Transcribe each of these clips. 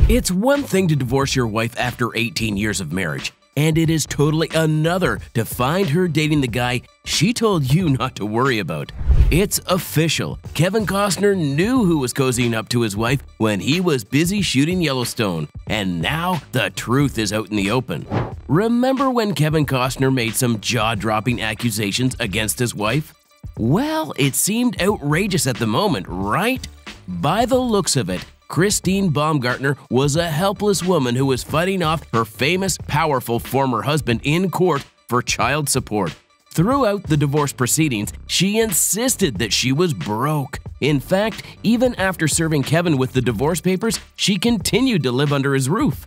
It's one thing to divorce your wife after 18 years of marriage, and it is totally another to find her dating the guy she told you not to worry about. It's official. Kevin Costner knew who was cozying up to his wife when he was busy shooting Yellowstone, and now the truth is out in the open. Remember when Kevin Costner made some jaw-dropping accusations against his wife? Well, it seemed outrageous at the moment, right? By the looks of it, Christine Baumgartner was a helpless woman who was fighting off her famous, powerful former husband in court for child support. Throughout the divorce proceedings, she insisted that she was broke. In fact, even after serving Kevin with the divorce papers, she continued to live under his roof.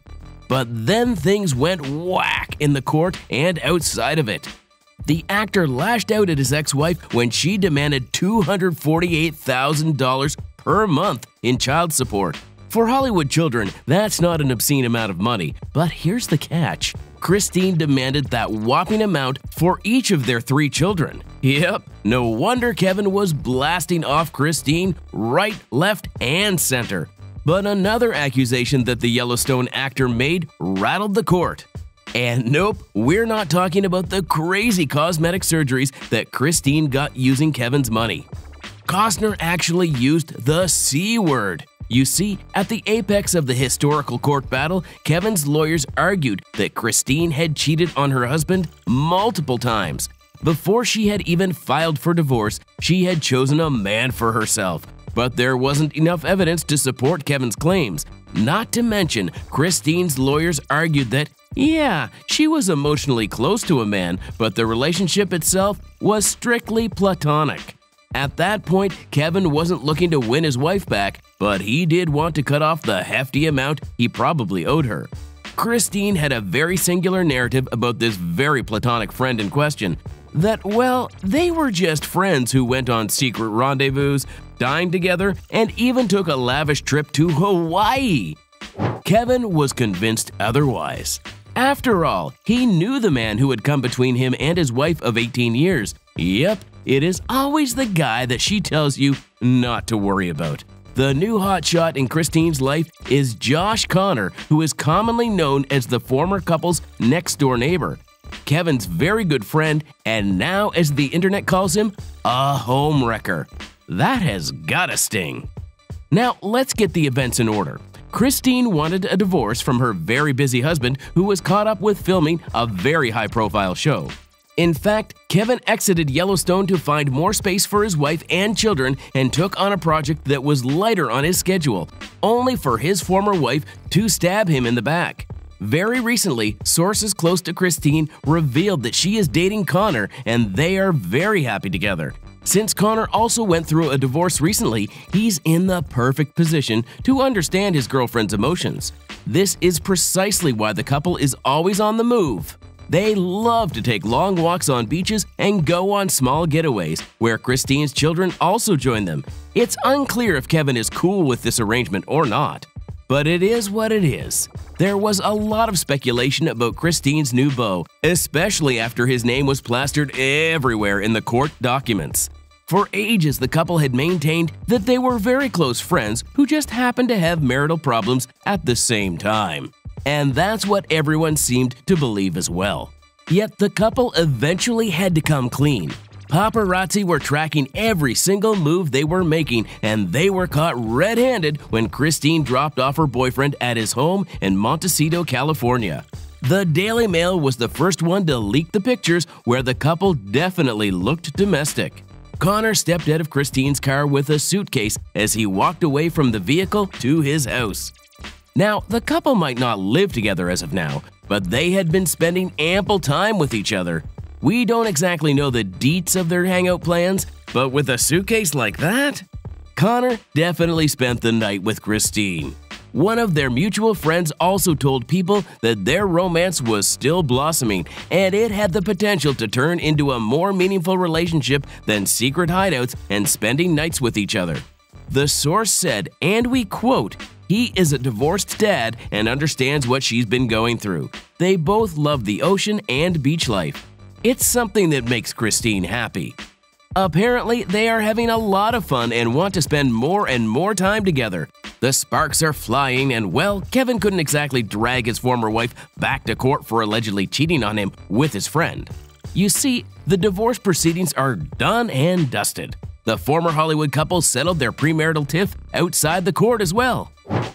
But then things went whack in the court and outside of it. The actor lashed out at his ex-wife when she demanded $248,000 per month in child support. For Hollywood children, that's not an obscene amount of money, but here's the catch. Christine demanded that whopping amount for each of their 3 children. Yep, no wonder Kevin was blasting off Christine right, left, and center. But another accusation that the Yellowstone actor made rattled the court. And nope, we're not talking about the crazy cosmetic surgeries that Christine got using Kevin's money. Costner actually used the C word. You see, at the apex of the historical court battle, Kevin's lawyers argued that Christine had cheated on her husband multiple times. Before she had even filed for divorce, she had chosen a man for herself. But there wasn't enough evidence to support Kevin's claims. Not to mention, Christine's lawyers argued that, yeah, she was emotionally close to a man, but the relationship itself was strictly platonic. At that point, Kevin wasn't looking to win his wife back, but he did want to cut off the hefty amount he probably owed her. Christine had a very singular narrative about this very platonic friend in question, that, well, they were just friends who went on secret rendezvous, dined together, and even took a lavish trip to Hawaii. Kevin was convinced otherwise. After all, he knew the man who had come between him and his wife of 18 years. Yep, it is always the guy that she tells you not to worry about. The new hotshot in Christine's life is Josh Connor, who is commonly known as the former couple's next-door neighbor. Kevin's very good friend, and now, as the internet calls him, a homewrecker. That has gotta sting. Now, let's get the events in order. Christine wanted a divorce from her very busy husband, who was caught up with filming a very high-profile show. In fact, Kevin exited Yellowstone to find more space for his wife and children and took on a project that was lighter on his schedule, only for his former wife to stab him in the back. Very recently, sources close to Christine revealed that she is dating Connor and they are very happy together. Since Connor also went through a divorce recently, he's in the perfect position to understand his girlfriend's emotions. This is precisely why the couple is always on the move. They love to take long walks on beaches and go on small getaways, where Christine's children also join them. It's unclear if Kevin is cool with this arrangement or not. But it is what it is. There was a lot of speculation about Christine's new beau, especially after his name was plastered everywhere in the court documents. For ages, the couple had maintained that they were very close friends who just happened to have marital problems at the same time. And that's what everyone seemed to believe as well. Yet the couple eventually had to come clean. Paparazzi were tracking every single move they were making, and they were caught red-handed when Christine dropped off her boyfriend at his home in Montecito, California. The Daily Mail was the first one to leak the pictures where the couple definitely looked domestic. Connor stepped out of Christine's car with a suitcase as he walked away from the vehicle to his house. Now, the couple might not live together as of now, but they had been spending ample time with each other. We don't exactly know the deets of their hangout plans, but with a suitcase like that? Connor definitely spent the night with Christine. One of their mutual friends also told people that their romance was still blossoming and it had the potential to turn into a more meaningful relationship than secret hideouts and spending nights with each other. The source said, and we quote, "He is a divorced dad and understands what she's been going through. They both love the ocean and beach life. It's something that makes Christine happy." Apparently, they are having a lot of fun and want to spend more and more time together. The sparks are flying and, well, Kevin couldn't exactly drag his former wife back to court for allegedly cheating on him with his friend. You see, the divorce proceedings are done and dusted. The former Hollywood couple settled their premarital tiff outside the court as well.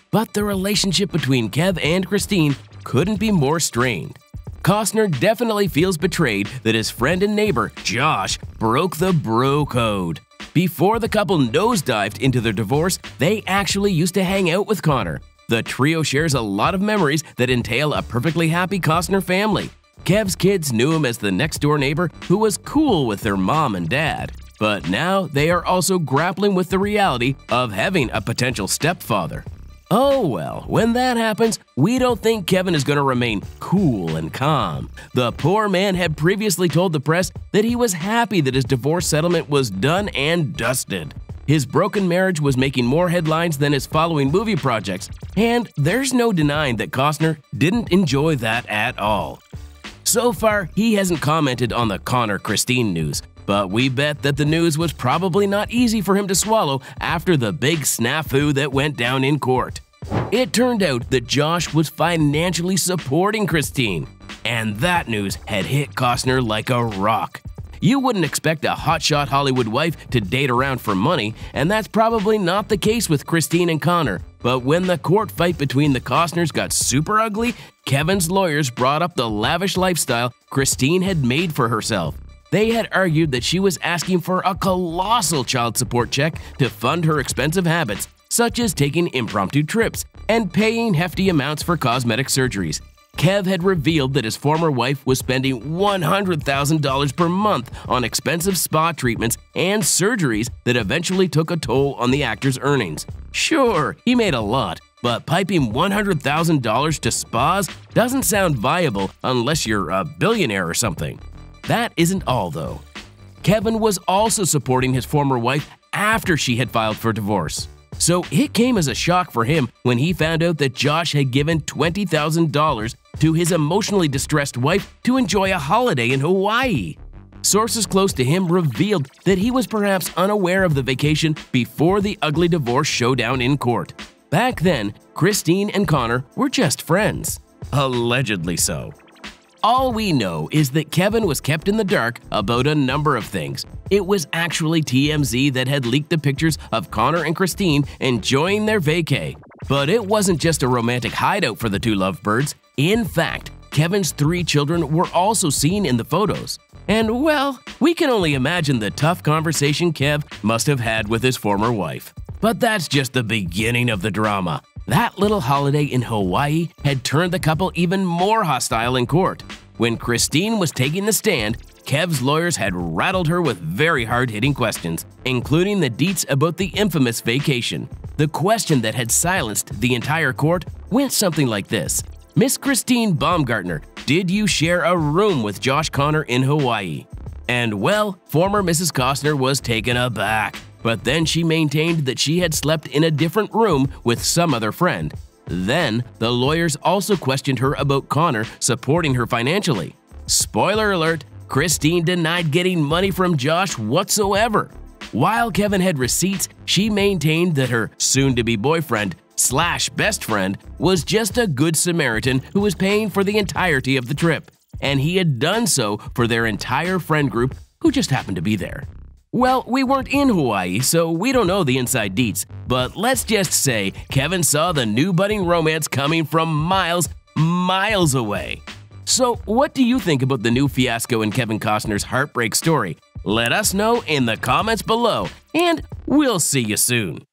But the relationship between Kev and Christine couldn't be more strained. Costner definitely feels betrayed that his friend and neighbor, Josh, broke the bro code. Before the couple nosedived into their divorce, they actually used to hang out with Connor. The trio shares a lot of memories that entail a perfectly happy Costner family. Kev's kids knew him as the next-door neighbor who was cool with their mom and dad. But now they are also grappling with the reality of having a potential stepfather. Oh well, when that happens, we don't think Kevin is going to remain cool and calm. The poor man had previously told the press that he was happy that his divorce settlement was done and dusted. His broken marriage was making more headlines than his following movie projects, and there's no denying that Costner didn't enjoy that at all. So far, he hasn't commented on the Connor-Christine news, but we bet that the news was probably not easy for him to swallow after the big snafu that went down in court. It turned out that Josh was financially supporting Christine, and that news had hit Costner like a rock. You wouldn't expect a hotshot Hollywood wife to date around for money, and that's probably not the case with Christine and Connor. But when the court fight between the Costners got super ugly, Kevin's lawyers brought up the lavish lifestyle Christine had made for herself. They had argued that she was asking for a colossal child support check to fund her expensive habits, such as taking impromptu trips and paying hefty amounts for cosmetic surgeries. Kev had revealed that his former wife was spending $100,000 per month on expensive spa treatments and surgeries that eventually took a toll on the actor's earnings. Sure, he made a lot, but piping $100,000 to spas doesn't sound viable unless you're a billionaire or something. That isn't all, though. Kevin was also supporting his former wife after she had filed for divorce. So it came as a shock for him when he found out that Josh had given $20,000 to his emotionally distressed wife to enjoy a holiday in Hawaii. Sources close to him revealed that he was perhaps unaware of the vacation before the ugly divorce showdown in court. Back then, Christine and Connor were just friends. Allegedly so. All we know is that Kevin was kept in the dark about a number of things. It was actually TMZ that had leaked the pictures of Connor and Christine enjoying their vacay. But it wasn't just a romantic hideout for the two lovebirds. In fact, Kevin's 3 children were also seen in the photos. And well, we can only imagine the tough conversation Kev must have had with his former wife. But that's just the beginning of the drama. That little holiday in Hawaii had turned the couple even more hostile in court. When Christine was taking the stand, Kev's lawyers had rattled her with very hard-hitting questions, including the deets about the infamous vacation. The question that had silenced the entire court went something like this. Miss Christine Baumgartner, did you share a room with Josh Connor in Hawaii? And well, former Mrs. Costner was taken aback. But then she maintained that she had slept in a different room with some other friend. Then, the lawyers also questioned her about Connor supporting her financially. Spoiler alert, Christine denied getting money from Josh whatsoever. While Kevin had receipts, she maintained that her soon-to-be boyfriend / best friend was just a good Samaritan who was paying for the entirety of the trip, and he had done so for their entire friend group who just happened to be there. Well, we weren't in Hawaii, so we don't know the inside deets, but let's just say Kevin saw the new budding romance coming from miles away. So what do you think about the new fiasco in Kevin Costner's heartbreak story? Let us know in the comments below, and we'll see you soon.